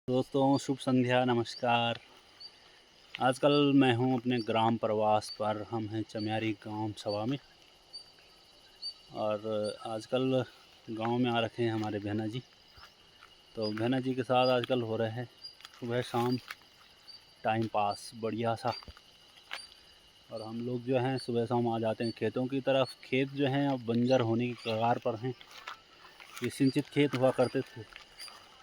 दोस्तों शुभ संध्या, नमस्कार। आजकल मैं हूं अपने ग्राम प्रवास पर। हम हैं चम्यारी गांव सभा में और आजकल गांव में आ रखे हैं हमारे बहना जी। तो बहना जी के साथ आजकल हो रहा है सुबह शाम टाइम पास बढ़िया सा। और हम लोग जो हैं सुबह शाम आ जाते हैं खेतों की तरफ। खेत जो हैं अब बंजर होने की कगार पर हैं। ये सिंचित खेत हुआ करते थे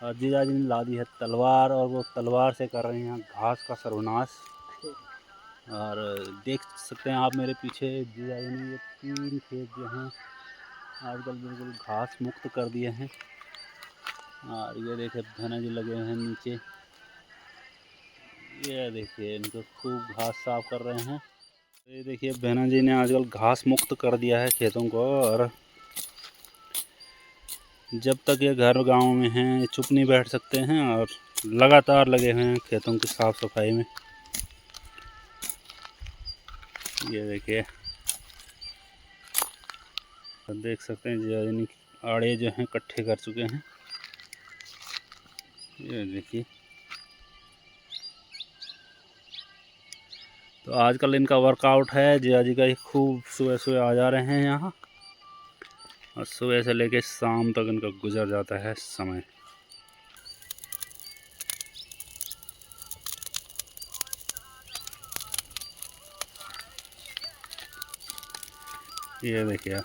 और जीजा जी ने ला दी है तलवार और वो तलवार से कर रहे हैं घास का सर्वनाश। और देख सकते हैं आप मेरे पीछे जीजा जी ने ये 3 खेत जो हैं आजकल बिल्कुल घास मुक्त कर दिए हैं। और ये देखिए बहना जी लगे हैं नीचे। ये देखिए इनको खूब घास साफ कर रहे हैं। ये देखिए बहना जी ने आजकल घास मुक्त कर दिया है खेतों को। और जब तक ये घर गांव में हैं ये चुप नहीं बैठ सकते हैं और लगातार लगे हुए हैं खेतों की साफ़ सफाई में। ये देखिए देख सकते हैं जीजा जी आड़े जो हैं इकट्ठे कर चुके हैं। ये देखिए तो आजकल इनका वर्कआउट है जीजा जी का। खूब सुबह सुबह आ जा रहे हैं यहाँ और सुबह से लेके शाम तक इनका गुजर जाता है समय। ये देखिए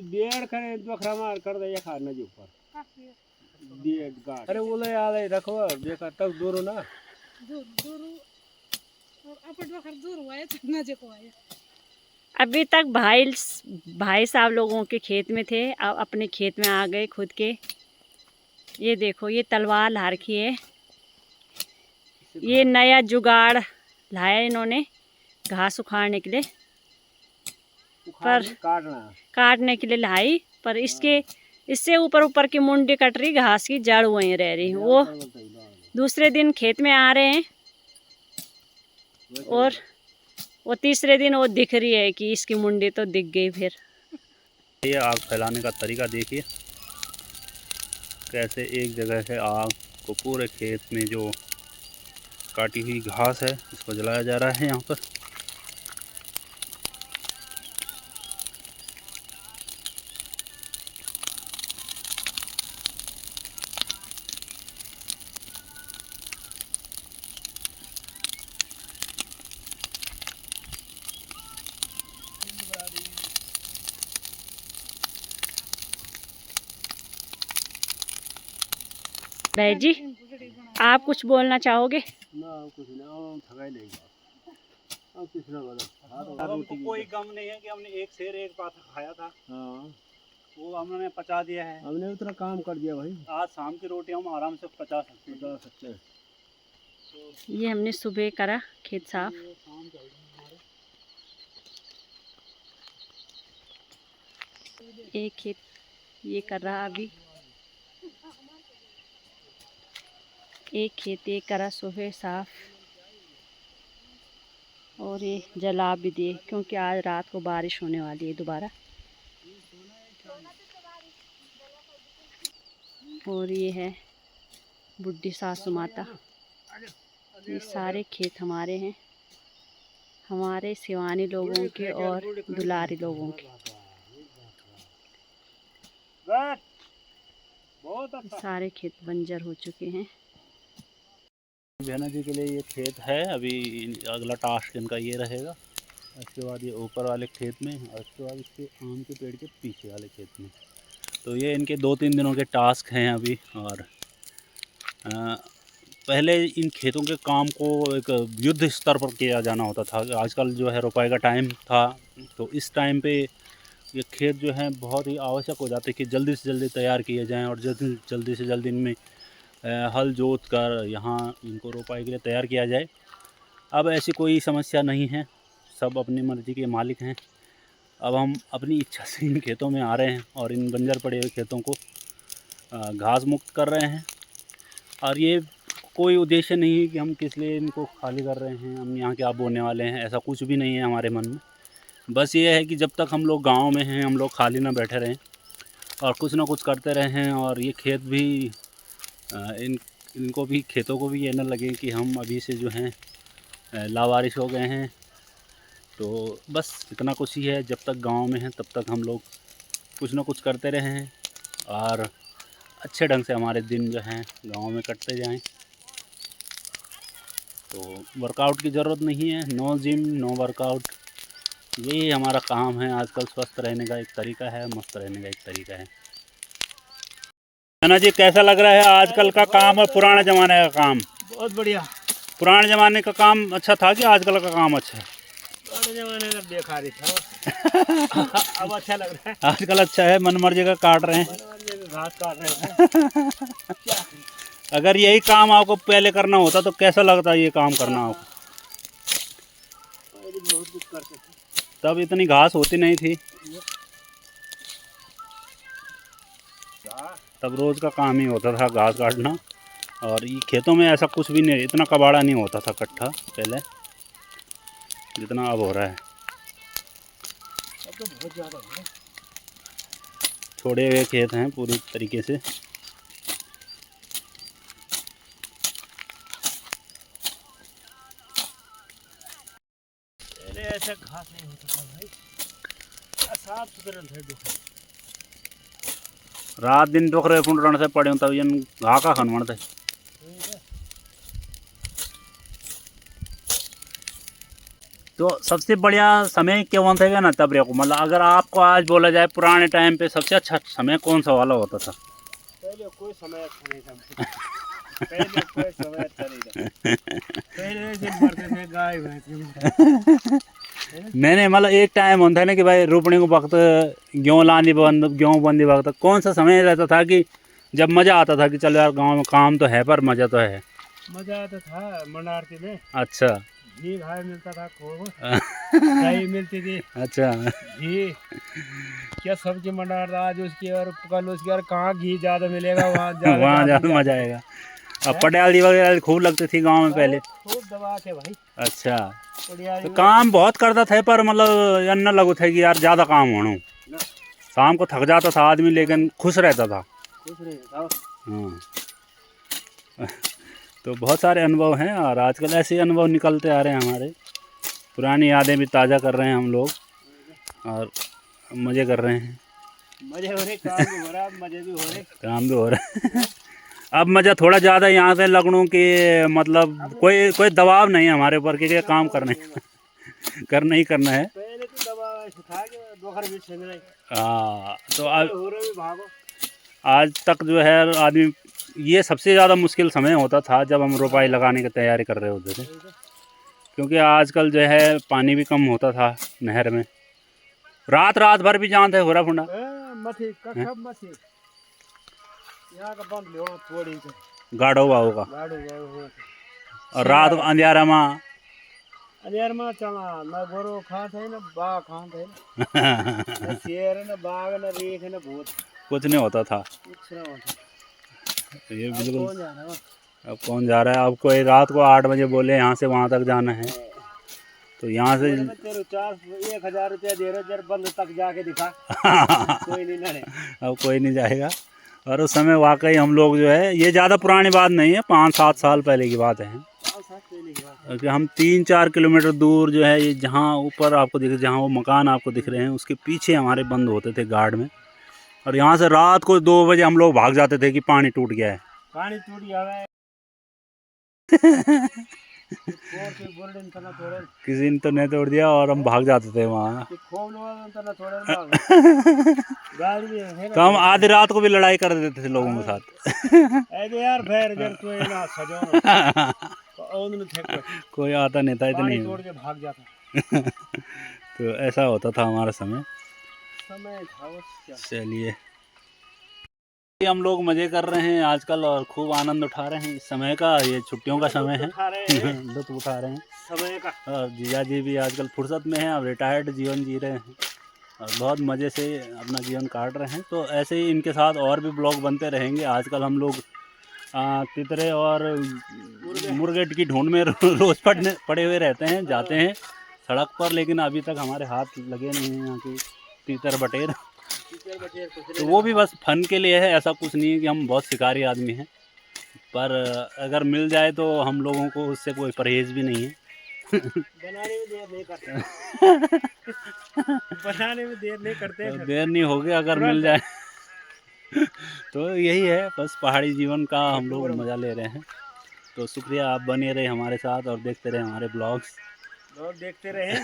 डेढ़ करे दोखरा मार कर दे खा नदी ऊपर डेढ़ गाड़ अरे बोले यार रखो देखा तक दूर ना दूर दूर और अपन वखर दूर हुआ है तो ना जे को है। अभी तक भाई साहब लोगों के खेत में थे, अब अपने खेत में आ गए खुद के। ये देखो ये तलवार ला रखी है। ये नया जुगाड़ लाया इन्होंने घास उखाड़ने के लिए, पर काटने के लिए लाई। पर इससे ऊपर ऊपर की मुंडी कट रही, घास की जड़ वहीं रह रही। वो दूसरे दिन खेत में आ रहे हैं और वो तीसरे दिन वो दिख रही है कि इसकी मुंडी तो दिख गई। फिर ये आग फैलाने का तरीका देखिए कैसे एक जगह से आग को पूरे खेत में जो काटी हुई घास है इसको जलाया जा रहा है यहाँ पर। भाई जी आप कुछ बोलना चाहोगे? ना कुछ ना थकाई नहीं अब कुछ ना बोलो। अब हमको कोई गम नहीं है कि हमने एक शेर एक पाथा खाया था। हाँ वो हमने पचा दिया है। हमने उतना काम कर दिया भाई। आज शाम की रोटी हम आराम से पचा सकते हैं। ये हमने सुबह करा खेत साफ। एक खेत ये कर रहा अभी, एक खेत ये करा सुबह साफ और ये जला भी दिए क्योंकि आज रात को बारिश होने वाली है दोबारा। और ये है बुड्ढी सासू माता। ये सारे खेत हमारे हैं, हमारे सिवानी लोगों के और दुलारी लोगों के। सारे खेत बंजर हो चुके हैं। बहना जी के लिए ये खेत है। अभी अगला टास्क इनका ये रहेगा। इसके बाद ये ऊपर वाले खेत में और उसके बाद इसके आम के पेड़ के पीछे वाले खेत में। तो ये इनके 2-3 दिनों के टास्क हैं अभी। और पहले इन खेतों के काम को एक युद्ध स्तर पर किया जाना होता था। आजकल जो है रुपए का टाइम था तो इस टाइम पे ये खेत जो है बहुत ही आवश्यक हो जाते कि जल्दी से जल्दी तैयार किए जाएं और जल्दी से जल्दी इनमें हल जोत कर यहाँ इनको रोपाई के लिए तैयार किया जाए। अब ऐसी कोई समस्या नहीं है, सब अपनी मर्ज़ी के मालिक हैं। अब हम अपनी इच्छा से इन खेतों में आ रहे हैं और इन बंजर पड़े हुए खेतों को घास मुक्त कर रहे हैं। और ये कोई उद्देश्य नहीं है कि हम किस लिए इनको खाली कर रहे हैं, हम यहाँ क्या बोने वाले हैं, ऐसा कुछ भी नहीं है हमारे मन में। बस ये है कि जब तक हम लोग गांव में हैं हम लोग खाली ना बैठे रहें और कुछ ना कुछ करते रहें, और ये खेत भी इनको भी, खेतों को भी ये ना लगे कि हम अभी से जो हैं लावारिस हो गए हैं। तो बस इतना कुछ ही है, जब तक गांव में हैं तब तक हम लोग कुछ ना कुछ करते रहें और अच्छे ढंग से हमारे दिन जो हैं गांव में कटते जाएं। तो वर्कआउट की ज़रूरत नहीं है, नो जिम नो वर्कआउट, यही हमारा काम है आजकल। स्वस्थ रहने का एक तरीका है, मस्त रहने का एक तरीका है। नाना जी, कैसा लग रहा है आजकल का काम और पुराने ज़माने का काम? बहुत बढ़िया। पुराने ज़माने का काम अच्छा था कि आजकल का काम अच्छा है? पुराने ज़माने का बेकार ही था। अब अच्छा लग रहा है। आजकल अच्छा है, मन मर्जी का काट रहे हैं, घास काट रहे हैं। अगर यही काम आपको पहले करना होता तो कैसा लगता ये काम करना आपको? बहुत कुछ करते थे, तब इतनी घास होती नहीं थी, तब रोज़ का काम ही होता था घास काटना। और ये खेतों में ऐसा कुछ भी नहीं, इतना कबाड़ा नहीं होता था इकट्ठा पहले जितना अब हो रहा है। अब तो बहुत ज़्यादा हो रहा है। छोड़े हुए खेत हैं पूरी तरीके से। पहले ऐसा घास नहीं होता था भाई, साफ सुथरे थे। रात दिन डोखरे फुंडरण से पड़े तब ये घा का खनवण थे। तो सबसे बढ़िया समय कौन था ना तब को, मतलब अगर आपको आज बोला जाए पुराने टाइम पे सबसे अच्छा समय कौन सा वाला होता था? पहले कोई समय अच्छा नहीं था। पहले कोई समय अच्छा नहीं था। पहले से मरते थे गाय भैंस। नहीं, मतलब एक टाइम होता है ना कि भाई रोपने को वक्त, गेहूँ लाने गेहूँ बंदी वक्त, कौन सा समय रहता था कि जब मज़ा आता था कि चलो यार गांव में काम तो है पर मज़ा तो है? मज़ा आता था मंडारती में। अच्छा। घी घाय मिलता था, खूब दही मिलती थी। अच्छा। घी क्या सब्जी मंडार आज उसकी, और कल उसकी, और कहाँ घी ज़्यादा मिलेगा वहाँ ज़्यादा मज़ा आएगा। अब पटियाली वगैरह खूब लगती थी गांव में पहले? खूब दबा के भाई। अच्छा। तो काम बहुत करता था पर मतलब यह न लगो था कि यार ज़्यादा काम होना, शाम को थक जाता था आदमी लेकिन खुश रहता था। हाँ। तो बहुत सारे अनुभव हैं और आजकल ऐसे अनुभव निकलते आ रहे हैं हमारे। पुरानी यादें भी ताज़ा कर रहे हैं हम लोग और मज़े कर रहे हैं। मज़े हो रहे, काम भी हो रहा है, मज़े भी हो रहे। काम भी हो रहा है। अब मज़ा थोड़ा ज़्यादा यहाँ से लगनों कि मतलब कोई दबाव नहीं है हमारे ऊपर कि ये काम करना ही करना है। पहले तो दबाव था कि दोखर भी छेड़ रहे। हाँ, तो भागो। आज तक जो है आदमी, ये सबसे ज़्यादा मुश्किल समय होता था जब हम रोपाई लगाने की तैयारी कर रहे होते थे, क्योंकि आजकल जो है पानी भी कम होता था नहर में। रात भर भी जानते हो रहा फुंडा गाढ़ो हुआ होगा, और रात अंधियारा में चना न गोरो खात है न बाघ खात है, न शेर न बाघ न रेख न भूत, कुछ नहीं होता था। कुछ नहीं होता। ये बिल्कुल। अब कौन जा रहा है? अब कोई रात को 8 बजे बोले यहाँ से वहाँ तक जाना है तो यहाँ से 1000 रुपया दे रहे, जरा बंद तक जाके दिखा। कोई नहीं, अब कोई नहीं जाएगा। और उस समय वाकई हम लोग जो है, ये ज़्यादा पुरानी बात नहीं है, 5-7 साल पहले की बात है, क्योंकि हम 3-4 किलोमीटर दूर जो है, ये जहाँ ऊपर आपको दिख, जहाँ वो मकान आपको दिख रहे हैं उसके पीछे हमारे बंद होते थे गार्ड में, और यहाँ से रात को 2 बजे हम लोग भाग जाते थे कि पानी टूट गया है। पानी टूट गया है। किसी ने तो नहीं तोड़ दिया और हम भाग जाते थे वहाँ। तो हम आधी रात को भी लड़ाई कर देते थे लोगों के साथ। यार कोई आता नहीं था इतनी, तोड़ के भाग जाता। तो ऐसा होता था हमारा समय। चलिए चलिए, हम लोग मज़े कर रहे हैं आजकल और खूब आनंद उठा रहे हैं इस समय का। ये छुट्टियों का समय है, लुत्फ़ उठा रहे हैं समय का। और जीजा जी भी आजकल फुर्सत में हैं, अब रिटायर्ड जीवन जी रहे हैं और बहुत मज़े से अपना जीवन काट रहे हैं। तो ऐसे ही इनके साथ और भी ब्लॉग बनते रहेंगे। आजकल हम लोग तितरे और मुर्गे की ढूंढ में रोज पड़े हुए रहते हैं, जाते हैं सड़क पर, लेकिन अभी तक हमारे हाथ लगे नहीं हैं यहाँ के तीतर बटेर। तो वो भी बस फन के लिए है, ऐसा कुछ नहीं है कि हम बहुत शिकारी आदमी हैं, पर अगर मिल जाए तो हम लोगों को उससे कोई परहेज भी नहीं है। बनाने में देर नहीं करते बनाने में देर नहीं करते तो देर नहीं होगी अगर मिल जाए। तो यही है, बस पहाड़ी जीवन का हम लोग मज़ा ले रहे हैं। तो शुक्रिया, आप बने रहे हमारे साथ और देखते रहे हमारे ब्लॉग्स। लोग देखते रहे।